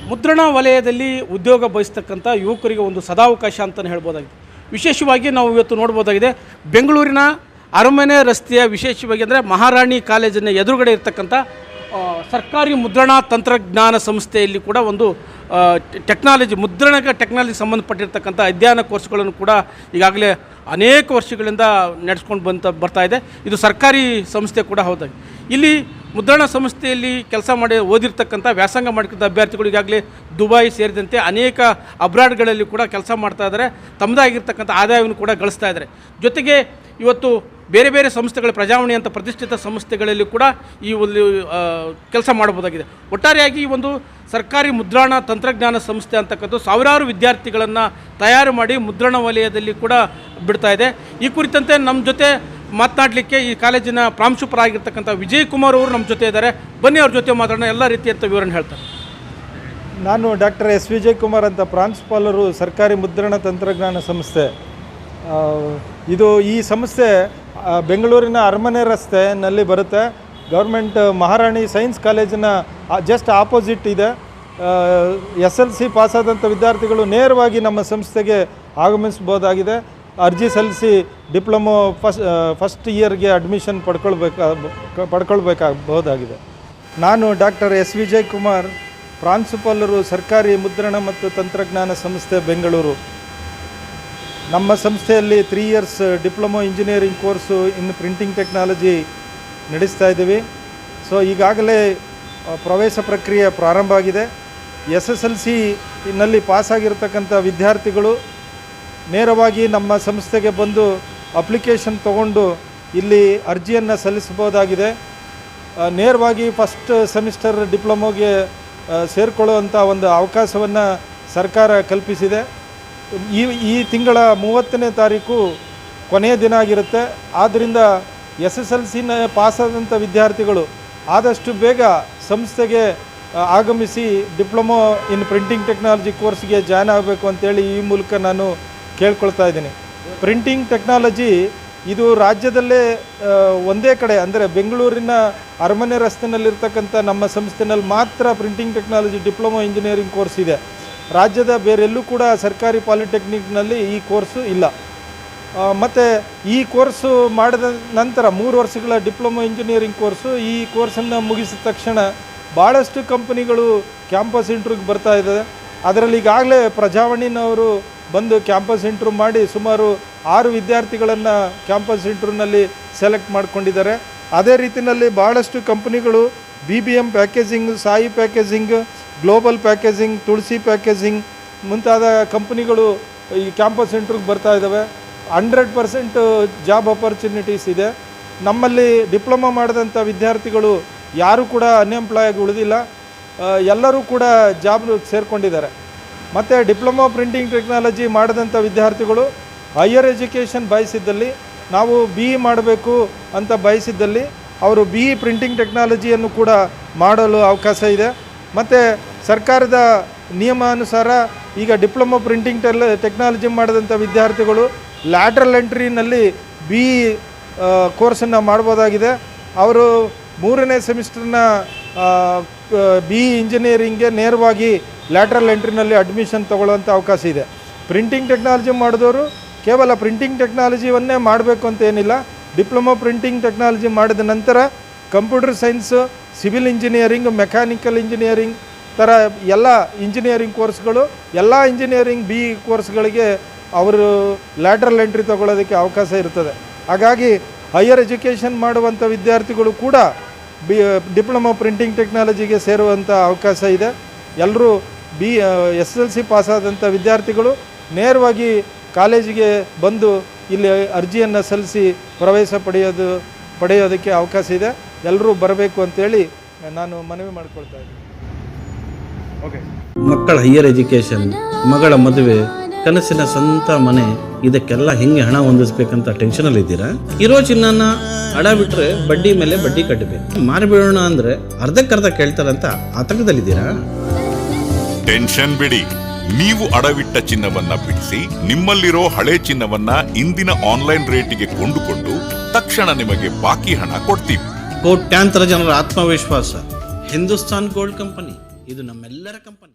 ಮುದ್ರಣ ವಲಯದಲ್ಲಿ ಉದ್ಯೋಗ ಬಯಸ್ತಕ್ಕಂಥ ಯುವಕರಿಗೆ ಒಂದು ಸದಾವಕಾಶ ಅಂತಲೇ ಹೇಳ್ಬೋದಾಗಿದೆ. ವಿಶೇಷವಾಗಿ ನಾವು ಇವತ್ತು ನೋಡ್ಬೋದಾಗಿದೆ, ಬೆಂಗಳೂರಿನ ಅರಮನೆ ರಸ್ತೆಯ ವಿಶೇಷವಾಗಿ ಅಂದರೆ ಮಹಾರಾಣಿ ಕಾಲೇಜಿನ ಎದುರುಗಡೆ ಇರತಕ್ಕಂಥ ಸರ್ಕಾರಿ ಮುದ್ರಣಾ ತಂತ್ರಜ್ಞಾನ ಸಂಸ್ಥೆಯಲ್ಲಿ ಕೂಡ ಒಂದು ಟೆಕ್ನಾಲಜಿ ಸಂಬಂಧಪಟ್ಟಿರ್ತಕ್ಕಂಥ ಅಧ್ಯಯನ ಕೋರ್ಸ್ಗಳನ್ನು ಕೂಡ ಈಗಾಗಲೇ ಅನೇಕ ವರ್ಷಗಳಿಂದ ನಡೆಸ್ಕೊಂಡು ಬರ್ತಾ ಇದೆ. ಇದು ಸರ್ಕಾರಿ ಸಂಸ್ಥೆ ಕೂಡ ಹೌದಾಗಿ. ಇಲ್ಲಿ ಮುದ್ರಣ ಸಂಸ್ಥೆಯಲ್ಲಿ ಕೆಲಸ ಮಾಡಿ ಓದಿರ್ತಕ್ಕಂಥ ವ್ಯಾಸಂಗ ಮಾಡಿರ್ತಕ್ಕಂಥ ಅಭ್ಯರ್ಥಿಗಳು ಈಗಾಗಲೇ ದುಬೈ ಸೇರಿದಂತೆ ಅನೇಕ ಅಬ್ರಾಡ್ಗಳಲ್ಲಿ ಕೂಡ ಕೆಲಸ ಮಾಡ್ತಾ ಇದ್ದಾರೆ. ತಮ್ಮದೇ ಆಗಿರ್ತಕ್ಕಂಥ ಆದಾಯವನ್ನು ಕೂಡ ಗಳಿಸ್ತಾ ಇದ್ದಾರೆ. ಜೊತೆಗೆ ಇವತ್ತು ಬೇರೆ ಬೇರೆ ಸಂಸ್ಥೆಗಳ ಪ್ರಜಾವಾಣಿ ಅಂತ ಪ್ರತಿಷ್ಠಿತ ಸಂಸ್ಥೆಗಳಲ್ಲಿ ಕೂಡ ಈ ಒಂದು ಕೆಲಸ ಮಾಡಬಹುದಾಗಿದೆ. ಒಟ್ಟಾರೆಯಾಗಿ ಈ ಒಂದು ಸರ್ಕಾರಿ ಮುದ್ರಣ ತಂತ್ರಜ್ಞಾನ ಸಂಸ್ಥೆ ಅಂತಕ್ಕಂಥ ಸಾವಿರಾರು ವಿದ್ಯಾರ್ಥಿಗಳನ್ನು ತಯಾರು ಮಾಡಿ ಮುದ್ರಣ ವಲಯದಲ್ಲಿ ಕೂಡ ಬಿಡ್ತಾ ಇದೆ. ಈ ಕುರಿತಂತೆ ನಮ್ಮ ಜೊತೆ ಮಾತನಾಡಲಿಕ್ಕೆ ಈ ಕಾಲೇಜಿನ ಪ್ರಾಂಶುಪಾಲರಾಗಿರ್ತಕ್ಕಂಥ ವಿಜಯ್ ಕುಮಾರ್ ಅವರು ನಮ್ಮ ಜೊತೆ ಇದ್ದಾರೆ. ಬನ್ನಿ ಅವ್ರ ಜೊತೆ ಮಾತಾಡೋಣ, ಎಲ್ಲ ರೀತಿಯಂಥ ವಿವರಣೆ ಹೇಳ್ತಾರೆ. ನಾನು ಡಾಕ್ಟರ್ ಎಸ್ ವಿಜಯ್ ಕುಮಾರ್ ಅಂತ, ಪ್ರಾಂಶುಪಾಲರು, ಸರ್ಕಾರಿ ಮುದ್ರಣ ತಂತ್ರಜ್ಞಾನ ಸಂಸ್ಥೆ. ಈ ಸಂಸ್ಥೆ ಬೆಂಗಳೂರಿನ ಅರಮನೆ ರಸ್ತೆಯಲ್ಲಿ ಬರುತ್ತೆ. ಗೌರ್ಮೆಂಟ್ ಮಹಾರಾಣಿ ಸೈನ್ಸ್ ಕಾಲೇಜಿನ ಜಸ್ಟ್ ಆಪೋಸಿಟ್ ಇದೆ. SLC ಪಾಸಾದಂಥ ವಿದ್ಯಾರ್ಥಿಗಳು ನೇರವಾಗಿ ನಮ್ಮ ಸಂಸ್ಥೆಗೆ ಆಗಮಿಸ್ಬೋದಾಗಿದೆ. ಅರ್ಜಿ ಸಲ್ಲಿಸಿ ಡಿಪ್ಲೊಮೊ ಫಸ್ಟ್ ಇಯರ್ಗೆ ಅಡ್ಮಿಷನ್ ಪಡ್ಕೊಳ್ಬೇಕಾಗಬಹುದಾಗಿದೆ. ನಾನು ಡಾಕ್ಟರ್ ಎಸ್ ವಿಜಯ್ ಕುಮಾರ್, ಪ್ರಾಂಶುಪಾಲರು, ಸರ್ಕಾರಿ ಮುದ್ರಣ ಮತ್ತು ತಂತ್ರಜ್ಞಾನ ಸಂಸ್ಥೆ, ಬೆಂಗಳೂರು. ನಮ್ಮ ಸಂಸ್ಥೆಯಲ್ಲಿ 3 ಇಯರ್ಸ್ ಡಿಪ್ಲೊಮೊ ಇಂಜಿನಿಯರಿಂಗ್ ಕೋರ್ಸು ಇನ್ ಪ್ರಿಂಟಿಂಗ್ ಟೆಕ್ನಾಲಜಿ ನಡೆಸ್ತಾ ಇದ್ದೀವಿ. ಸೊ ಈಗಾಗಲೇ ಪ್ರವೇಶ ಪ್ರಕ್ರಿಯೆ ಪ್ರಾರಂಭ ಆಗಿದೆ. SSLCನಲ್ಲಿ ಪಾಸಾಗಿರ್ತಕ್ಕಂಥ ವಿದ್ಯಾರ್ಥಿಗಳು ನೇರವಾಗಿ ನಮ್ಮ ಸಂಸ್ಥೆಗೆ ಬಂದು ಅಪ್ಲಿಕೇಶನ್ ತಗೊಂಡು ಇಲ್ಲಿ ಅರ್ಜಿಯನ್ನು ಸಲ್ಲಿಸಬಹುದಾಗಿದೆ. ನೇರವಾಗಿ ಫಸ್ಟ್ ಸೆಮಿಸ್ಟರ್ ಡಿಪ್ಲೊಮೊಗೆ ಸೇರಿಕೊಳ್ಳುವಂಥ ಒಂದು ಅವಕಾಶವನ್ನು ಸರ್ಕಾರ ಕಲ್ಪಿಸಿದೆ. ಈ ತಿಂಗಳ 30ನೇ ತಾರೀಕು ಕೊನೆಯ ದಿನ ಆಗಿರುತ್ತೆ. ಆದ್ದರಿಂದ SSLCನ ಪಾಸಾದಂಥ ವಿದ್ಯಾರ್ಥಿಗಳು ಆದಷ್ಟು ಬೇಗ ಸಂಸ್ಥೆಗೆ ಆಗಮಿಸಿ ಡಿಪ್ಲೊಮೊ ಇನ್ ಪ್ರಿಂಟಿಂಗ್ ಟೆಕ್ನಾಲಜಿ ಕೋರ್ಸ್ಗೆ ಜಾಯ್ನ್ ಆಗಬೇಕು ಅಂತೇಳಿ ಈ ಮೂಲಕ ನಾನು ಕೇಳ್ಕೊಳ್ತಾ ಇದ್ದೀನಿ. ಪ್ರಿಂಟಿಂಗ್ ಟೆಕ್ನಾಲಜಿ ಇದು ರಾಜ್ಯದಲ್ಲೇ ಒಂದೇ ಕಡೆ, ಅಂದರೆ ಬೆಂಗಳೂರಿನ ಅರಮನೆ ರಸ್ತೆಯಲ್ಲಿರ್ತಕ್ಕಂಥ ನಮ್ಮ ಸಂಸ್ಥೆಯಲ್ಲಿ ಮಾತ್ರ printing technology diploma engineering course ಇದೆ. ರಾಜ್ಯದ ಬೇರೆಲ್ಲೂ ಕೂಡ ಸರ್ಕಾರಿ ಪಾಲಿಟೆಕ್ನಿಕ್ನಲ್ಲಿ ಈ ಕೋರ್ಸು ಇಲ್ಲ. ಮತ್ತು ಈ ಕೋರ್ಸು ಮಾಡಿದ ನಂತರ 3 ವರ್ಷಗಳ ಡಿಪ್ಲೊಮೊ ಇಂಜಿನಿಯರಿಂಗ್ ಕೋರ್ಸು, ಈ ಕೋರ್ಸನ್ನು ಮುಗಿಸಿದ ತಕ್ಷಣ ಭಾಳಷ್ಟು ಕಂಪನಿಗಳು ಕ್ಯಾಂಪಸ್ ಇಂಟ್ರ್ಯೂಗೆ ಬರ್ತಾ ಇದ್ದಾರೆ. ಅದರಲ್ಲಿ ಈಗಾಗಲೇ ಪ್ರಜಾವಾಣಿನವರು ಬಂದು ಕ್ಯಾಂಪಸ್ ಇಂಟ್ರ್ಯೂ ಮಾಡಿ ಸುಮಾರು 6 ವಿದ್ಯಾರ್ಥಿಗಳನ್ನು ಕ್ಯಾಂಪಸ್ ಇಂಟ್ರ್ಯೂನಲ್ಲಿ ಸೆಲೆಕ್ಟ್ ಮಾಡ್ಕೊಂಡಿದ್ದಾರೆ. ಅದೇ ರೀತಿಯಲ್ಲಿ ಭಾಳಷ್ಟು ಕಂಪನಿಗಳು BBM packaging, Sai packaging, global packaging, Tulsi packaging ಮುಂತಾದ ಕಂಪನಿಗಳು ಈ ಕ್ಯಾಂಪಸ್ ಇಂಟ್ರ್ಯೂಗೆ ಬರ್ತಾ ಇದ್ದಾವೆ. 100% ಜಾಬ್ ಅಪರ್ಚುನಿಟೀಸ್ ಇದೆ. ನಮ್ಮಲ್ಲಿ ಡಿಪ್ಲೊಮಾ ಮಾಡಿದಂಥ ವಿದ್ಯಾರ್ಥಿಗಳು ಯಾರೂ ಕೂಡ ಅನ್ಎಂಪ್ಲಾಯಾಗಿ ಉಳಿದಿಲ್ಲ. ಎಲ್ಲರೂ ಕೂಡ ಜಾಬ್ ಸೇರಿಕೊಂಡಿದ್ದಾರೆ. ಮತ್ತು ಡಿಪ್ಲೊಮಾ ಪ್ರಿಂಟಿಂಗ್ ಟೆಕ್ನಾಲಜಿ ಮಾಡಿದಂಥ ವಿದ್ಯಾರ್ಥಿಗಳು ಹೈಯರ್ ಎಜುಕೇಷನ್ ಬಯಸಿದ್ದಲ್ಲಿ, ನಾವು BE ಮಾಡಬೇಕು ಅಂತ ಬಯಸಿದ್ದಲ್ಲಿ ಅವರು BE ಪ್ರಿಂಟಿಂಗ್ ಟೆಕ್ನಾಲಜಿಯನ್ನು ಕೂಡ ಮಾಡಲು ಅವಕಾಶ ಇದೆ. ಮತ್ತು ಸರ್ಕಾರದ ನಿಯಮಾನುಸಾರ ಈಗ ಡಿಪ್ಲೊಮೊ ಪ್ರಿಂಟಿಂಗ್ ಟೆಕ್ನಾಲಜಿ ಮಾಡಿದಂಥ ವಿದ್ಯಾರ್ಥಿಗಳು ಲ್ಯಾಟ್ರಲ್ ಎಂಟ್ರಿನಲ್ಲಿ BE ಕೋರ್ಸನ್ನು ಮಾಡ್ಬೋದಾಗಿದೆ. ಅವರು 3ನೇ ಸೆಮಿಸ್ಟರ್ನ BE ಇಂಜಿನಿಯರಿಂಗ್ಗೆ ನೇರವಾಗಿ ಲ್ಯಾಟ್ರಲ್ ಎಂಟ್ರಿನಲ್ಲಿ ಅಡ್ಮಿಷನ್ ತೊಗೊಳ್ಳುವಂಥ ಅವಕಾಶ ಇದೆ. ಪ್ರಿಂಟಿಂಗ್ ಟೆಕ್ನಾಲಜಿ ಮಾಡಿದವರು ಕೇವಲ ಪ್ರಿಂಟಿಂಗ್ ಟೆಕ್ನಾಲಜಿವನ್ನೇ ಮಾಡಬೇಕು ಅಂತ ಏನಿಲ್ಲ. ಡಿಪ್ಲೊಮೊ ಪ್ರಿಂಟಿಂಗ್ ಟೆಕ್ನಾಲಜಿ ಮಾಡಿದ ನಂತರ computer science, civil engineering, mechanical engineering ಥರ ಎಲ್ಲ ಇಂಜಿನಿಯರಿಂಗ್ ಕೋರ್ಸ್ಗಳು, ಎಲ್ಲ ಇಂಜಿನಿಯರಿಂಗ್ BE ಕೋರ್ಸ್ಗಳಿಗೆ ಅವರು ಲ್ಯಾಟ್ರಲ್ ಎಂಟ್ರಿ ತೊಗೊಳ್ಳೋದಕ್ಕೆ ಅವಕಾಶ ಇರ್ತದೆ. ಹಾಗಾಗಿ ಹೈಯರ್ ಎಜುಕೇಷನ್ ಮಾಡುವಂಥ ವಿದ್ಯಾರ್ಥಿಗಳು ಕೂಡ ಡಿಪ್ಲೊಮೊ ಪ್ರಿಂಟಿಂಗ್ ಟೆಕ್ನಾಲಜಿಗೆ ಸೇರುವಂಥ ಅವಕಾಶ ಇದೆ. ಎಲ್ಲರೂ SSLC ಪಾಸಾದಂಥ ವಿದ್ಯಾರ್ಥಿಗಳು ನೇರವಾಗಿ ಕಾಲೇಜಿಗೆ ಬಂದು ಇಲ್ಲಿ ಅರ್ಜಿಯನ್ನು ಸಲ್ಲಿಸಿ ಪ್ರವೇಶ ಪಡೆಯೋದಕ್ಕೆ ಅವಕಾಶ ಇದೆ. ಎಲ್ಲರೂ ಬರಬೇಕು ಅಂತೇಳಿ ನಾನು ಮನವಿ ಮಾಡ್ಕೊಳ್ತಾ ಇದ್ದೀನಿ. ಓಕೆ. ಮಕ್ಕಳ ಹೈಯರ್ ಎಜುಕೇಷನ್, ಮಗಳ ಮದುವೆ, ಕನಸಿನ ಸ್ವಂತ ಮನೆ, ಇದಕ್ಕೆಲ್ಲ ಹೆಂಗೆ ಹಣ ಹೊಂದಿಸ್ಬೇಕಂತ ಟೆನ್ಷನಲ್ಲಿದ್ದೀರಾ? ಇರೋ ಚಿನ್ನನ ಅಡ ಬಿಟ್ರೆ ಬಡ್ಡಿ ಮೇಲೆ ಬಡ್ಡಿ ಕಟ್ಟಬೇಕು. ಮಾರಿಬಿಡೋಣ ಅಂದರೆ ಅರ್ಧಕ್ಕರ್ಧ ಕೇಳ್ತಾರಂತ ಆತಂಕದಲ್ಲಿದ್ದೀರಾ? ಟೆನ್ಷನ್ ಬಿಡಿ. ನೀವು ಅಡವಿಟ್ಟ ಚಿನ್ನವನ್ನ ಬಿಡಿಸಿ ನಿಮ್ಮಲ್ಲಿರೋ ಹಳೆ ಚಿನ್ನವನ್ನ ಇಂದಿನ ಆನ್ಲೈನ್ ರೇಟಿಗೆ ಕೊಂಡುಕೊಂಡು ತಕ್ಷಣ ನಿಮಗೆ ಬಾಕಿ ಹಣ ಕೊಡ್ತೀವಿ. ಕೋಟ್ಯಾಂತರ ಜನರ ಆತ್ಮವಿಶ್ವಾಸ ಹಿಂದೂಸ್ತಾನ್ ಗೋಲ್ಡ್ ಕಂಪನಿ, ಇದು ನಮ್ಮೆಲ್ಲರ ಕಂಪನಿ.